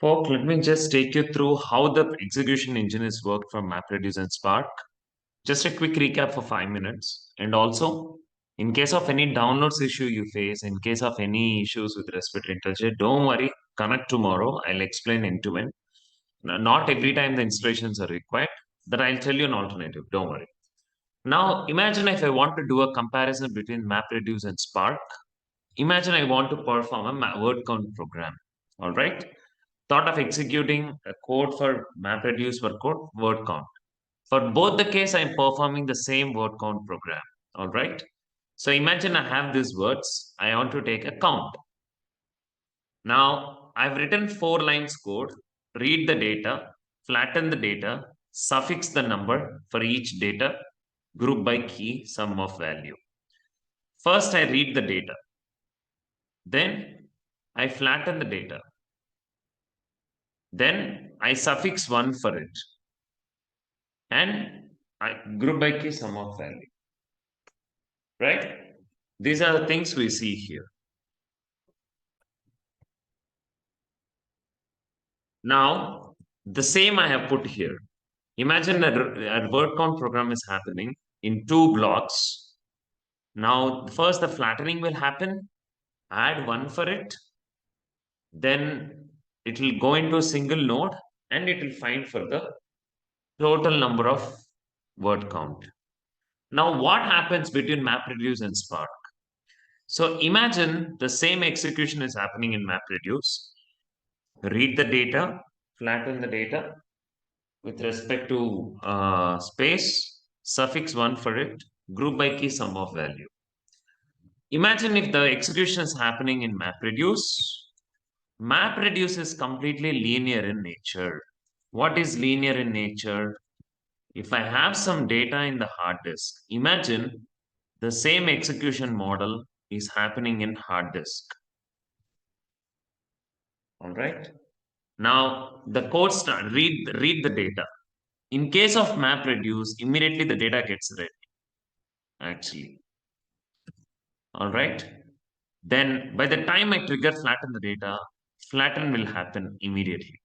Folk, let me just take you through how the execution engine is worked for MapReduce and Spark. Just a quick recap for 5 minutes. And also, in case of any downloads issue you face, in case of any issues with respect to IntelliJ, don't worry, connect tomorrow. I'll explain end to end. Not every time the installations are required, but I'll tell you an alternative. Don't worry. Now, imagine if I want to do a comparison between MapReduce and Spark. Imagine I want to perform a word count program. All right. Thought of executing a code for MapReduce for code word count. For both the case, I'm performing the same word count program. All right. So imagine I have these words. I want to take a count. Now I've written 4 lines code. Read the data, flatten the data, suffix the number for each data, group by key, sum of value. First, I read the data. Then I flatten the data. Then I suffix 1 for it. And I group by key sum of value. Right? These are the things we see here. Now, the same I have put here. Imagine a word count program is happening in 2 blocks. Now, first the flattening will happen. Add 1 for it. Then it will go into a single node and it will find for the total number of word count. Now, what happens between MapReduce and Spark? So imagine the same execution is happening in MapReduce. Read the data, flatten the data with respect to space, suffix 1 for it, group by key sum of value. Imagine if the execution is happening in MapReduce. MapReduce is completely linear in nature. What is linear in nature? If I have some data in the hard disk, imagine the same execution model is happening in hard disk. All right. Now the code start read the data. In case of MapReduce, immediately the data gets read. Actually, all right. Then by the time I trigger flatten the data, flatten will happen immediately.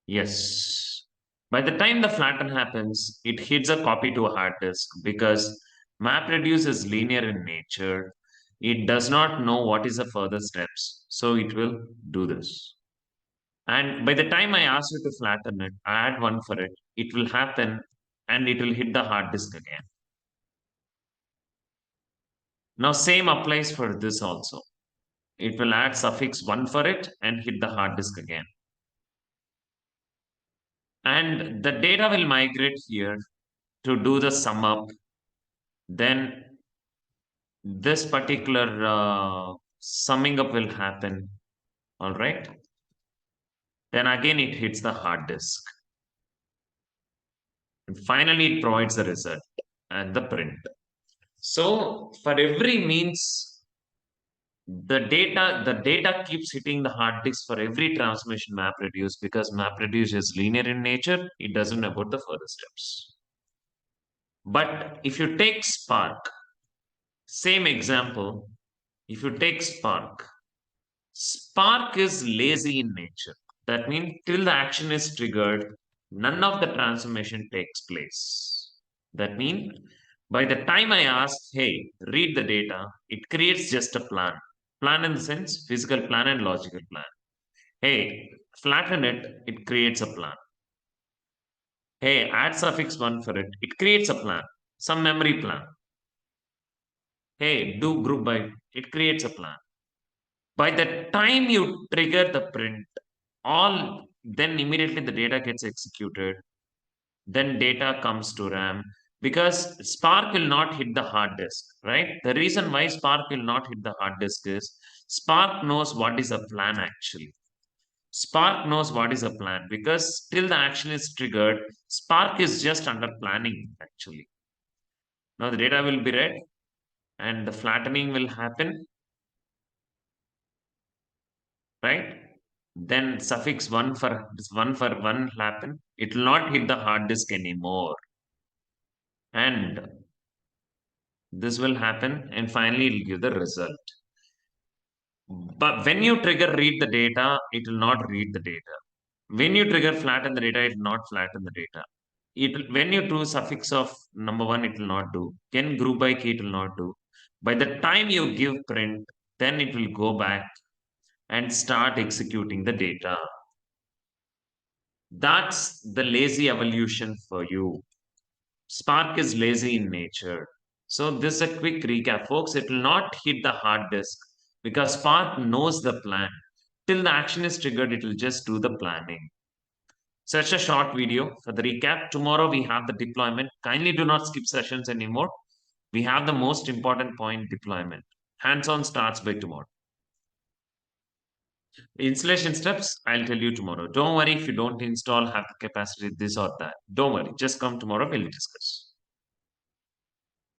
Yes. By the time the flatten happens, it hits a copy to a hard disk because MapReduce is linear in nature. It does not know what is the further steps, so it will do this. And by the time I ask you to flatten it, add 1 for it, it will happen and it will hit the hard disk again. Now, same applies for this also. It will add suffix 1 for it and hit the hard disk again. And the data will migrate here to do the sum up. Then this particular summing up will happen. All right. Then again, it hits the hard disk. And finally, it provides the result and the print. So for every means, the data keeps hitting the hard disk for every transmission MapReduce because MapReduce is linear in nature. It doesn't know about the further steps. But if you take Spark, same example, if you take Spark, Spark is lazy in nature. That means till the action is triggered, none of the transformation takes place. That means by the time I ask, hey, read the data, it creates just a plan. Plan in the sense physical plan and logical plan. Hey, flatten it, it creates a plan. Hey, add suffix 1 for it, it creates a plan, some memory plan. Hey, do group by, it creates a plan. By the time you trigger the print, all then immediately the data gets executed. Then data comes to RAM because Spark will not hit the hard disk, right? The reason why Spark will not hit the hard disk is Spark knows what is a plan actually. Spark knows what is a plan because till the action is triggered, Spark is just under planning actually. Now the data will be read and the flattening will happen, right? Then suffix 1 for 1 will happen. It will not hit the hard disk anymore. And this will happen and finally it will give the result. But when you trigger read the data, it will not read the data. When you trigger flatten the data, it will not flatten the data. When you do suffix of number one, it will not do. Can group by key, it will not do. By the time you give print, then it will go back and start executing the data. That's the lazy evolution for you. Spark is lazy in nature. So this is a quick recap, folks. It will not hit the hard disk because Spark knows the plan. Till the action is triggered, it will just do the planning. Such a short video for the recap. Tomorrow we have the deployment. Kindly do not skip sessions anymore. We have the most important point, deployment. Hands-on starts by tomorrow. Installation steps, I'll tell you tomorrow. Don't worry if you don't install, have the capacity, this or that. Don't worry. Just come tomorrow, we'll discuss.